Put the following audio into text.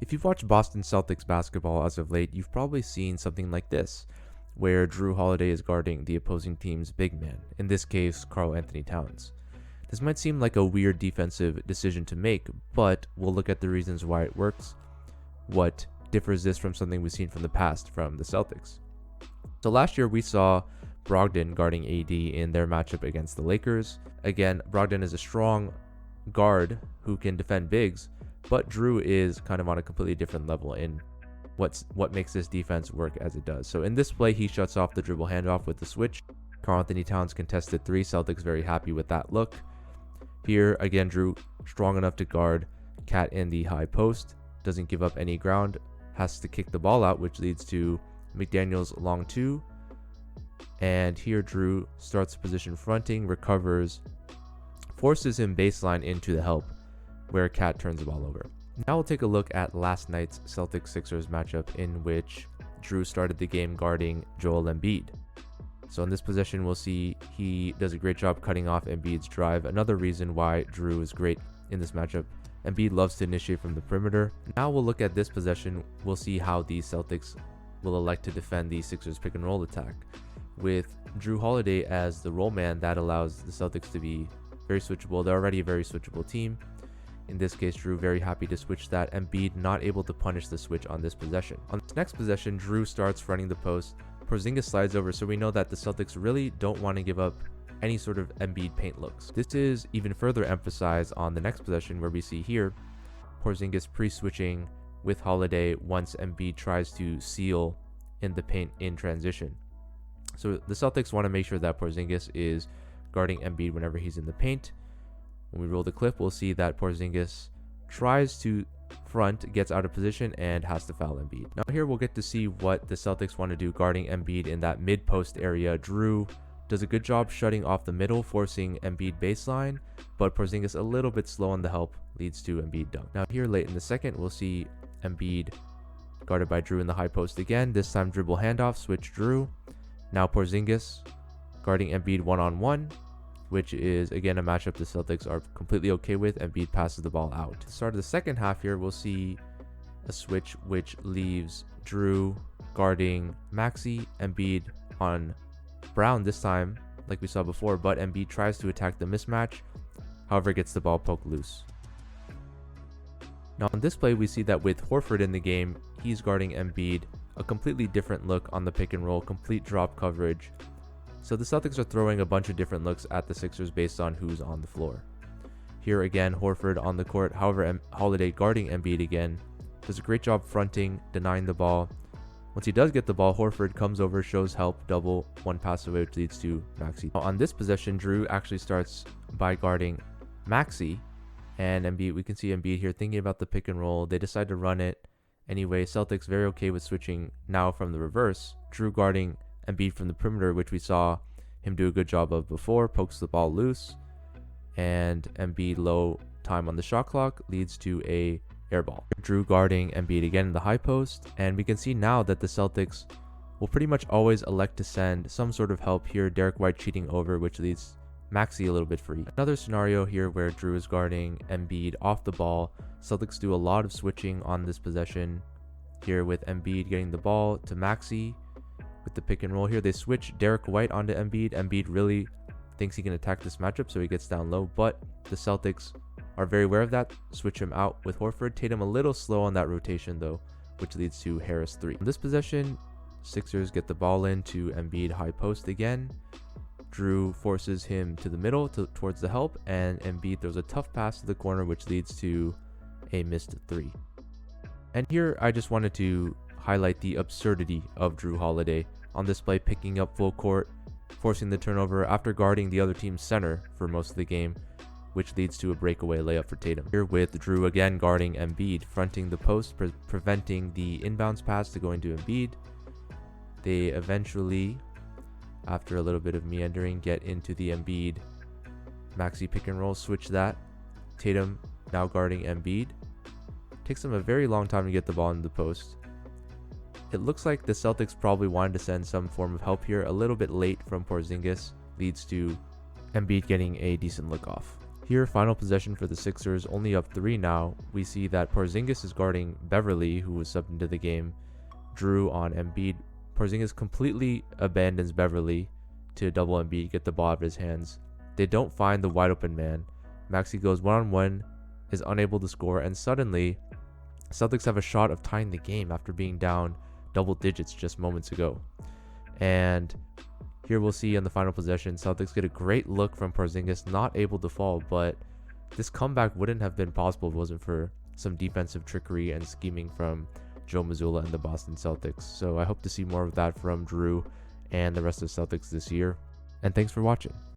If you've watched Boston Celtics basketball as of late, you've probably seen something like this, where Jrue Holiday is guarding the opposing team's big man, in this case, Karl Anthony Towns. This might seem like a weird defensive decision to make, but we'll look at the reasons why it works. What differs this from something we've seen from the past from the Celtics? So last year we saw Brogdon guarding AD in their matchup against the Lakers. Again, Brogdon is a strong guard who can defend bigs, but Jrue is kind of on a completely different level in what makes this defense work as it does. So in this play, he shuts off the dribble handoff with the switch. Karl Anthony Towns contested 3. Celtics very happy with that look. Here, again, Jrue strong enough to guard Cat in the high post. Doesn't give up any ground. Has to kick the ball out, which leads to McDaniel's long 2. And here Jrue starts position fronting, recovers, forces him baseline into the help, where Cat turns the ball over. Now we'll take a look at last night's Celtics-Sixers matchup, in which Jrue started the game guarding Joel Embiid. So in this possession, we'll see he does a great job cutting off Embiid's drive. Another reason why Jrue is great in this matchup. Embiid loves to initiate from the perimeter. Now we'll look at this possession. We'll see how the Celtics will elect to defend the Sixers pick and roll attack. With Jrue Holiday as the roll man, that allows the Celtics to be very switchable. They're already a very switchable team. In this case, Jrue very happy to switch that. Embiid not able to punish the switch on this possession. On this next possession, Jrue starts running the post. Porzingis slides over, so we know that the Celtics really don't want to give up any sort of Embiid paint looks. This is even further emphasized on the next possession, where we see here Porzingis pre-switching with Holiday once Embiid tries to seal in the paint in transition. So the Celtics want to make sure that Porzingis is guarding Embiid whenever he's in the paint. When we roll the clip, we'll see that Porzingis tries to front, gets out of position, and has to foul Embiid. Now here we'll get to see what the Celtics want to do guarding Embiid in that mid-post area. Jrue does a good job shutting off the middle, forcing Embiid baseline, but Porzingis a little bit slow on the help, leads to Embiid dunk. Now here late in the second, we'll see Embiid guarded by Jrue in the high post again, this time dribble handoff, switch Jrue. Now Porzingis guarding Embiid one-on-one, which is again a matchup the Celtics are completely okay with. Embiid passes the ball out. At the start of the second half here, we'll see a switch which leaves Jrue guarding Maxey, Embiid on Brown this time, like we saw before, but Embiid tries to attack the mismatch, however gets the ball poked loose. Now on this play, we see that with Horford in the game, he's guarding Embiid, a completely different look on the pick and roll, complete drop coverage. So the Celtics are throwing a bunch of different looks at the Sixers based on who's on the floor. Here again, Horford on the court, however Holiday guarding Embiid again, does a great job fronting, denying the ball. Once he does get the ball, Horford comes over, shows help, double, one pass away, which leads to Maxey. On this possession, Jrue actually starts by guarding Maxey, and Embiid, we can see Embiid here thinking about the pick and roll. They decide to run it anyway. Celtics very okay with switching now from the reverse. Jrue guarding Embiid from the perimeter, which we saw him do a good job of before, pokes the ball loose, and Embiid low time on the shot clock leads to a air ball. Jrue guarding Embiid again in the high post, and we can see now that the Celtics will pretty much always elect to send some sort of help here. Derek White cheating over, which leaves Maxey a little bit free. Another scenario here where Jrue is guarding Embiid off the ball. Celtics do a lot of switching on this possession here, with Embiid getting the ball to Maxey. With the pick and roll here, they switch Derek White onto Embiid. Embiid really thinks he can attack this matchup, so he gets down low, but the Celtics are very aware of that, switch him out with Horford. Tatum a little slow on that rotation though, which leads to Harris 3. On this possession, Sixers get the ball in to Embiid high post again. Jrue forces him to the middle towards the help, and Embiid throws a tough pass to the corner, which leads to a missed 3. And here I just wanted to highlight the absurdity of Jrue Holiday on this play, picking up full court, forcing the turnover after guarding the other team's center for most of the game, which leads to a breakaway layup for Tatum. Here with Jrue again guarding Embiid, fronting the post, preventing the inbounds pass to going to Embiid. They eventually, after a little bit of meandering, get into the Embiid Maxey pick and roll, switch that. Tatum now guarding Embiid. Takes him a very long time to get the ball into the post. It looks like the Celtics probably wanted to send some form of help here. A little bit late from Porzingis leads to Embiid getting a decent look off. Here, final possession for the Sixers, only up 3 now. We see that Porzingis is guarding Beverly, who was subbed into the game. Jrue on Embiid. Porzingis completely abandons Beverly to double Embiid, get the ball out of his hands. They don't find the wide open man. Maxey goes one-on-one, is unable to score, and suddenly, Celtics have a shot of tying the game after being down double digits just moments ago. And here we'll see on the final possession, Celtics get a great look from Porzingis, not able to fall, but this comeback wouldn't have been possible if it wasn't for some defensive trickery and scheming from Joe Mazzulla and the Boston Celtics. So I hope to see more of that from Jrue and the rest of the Celtics this year. And thanks for watching.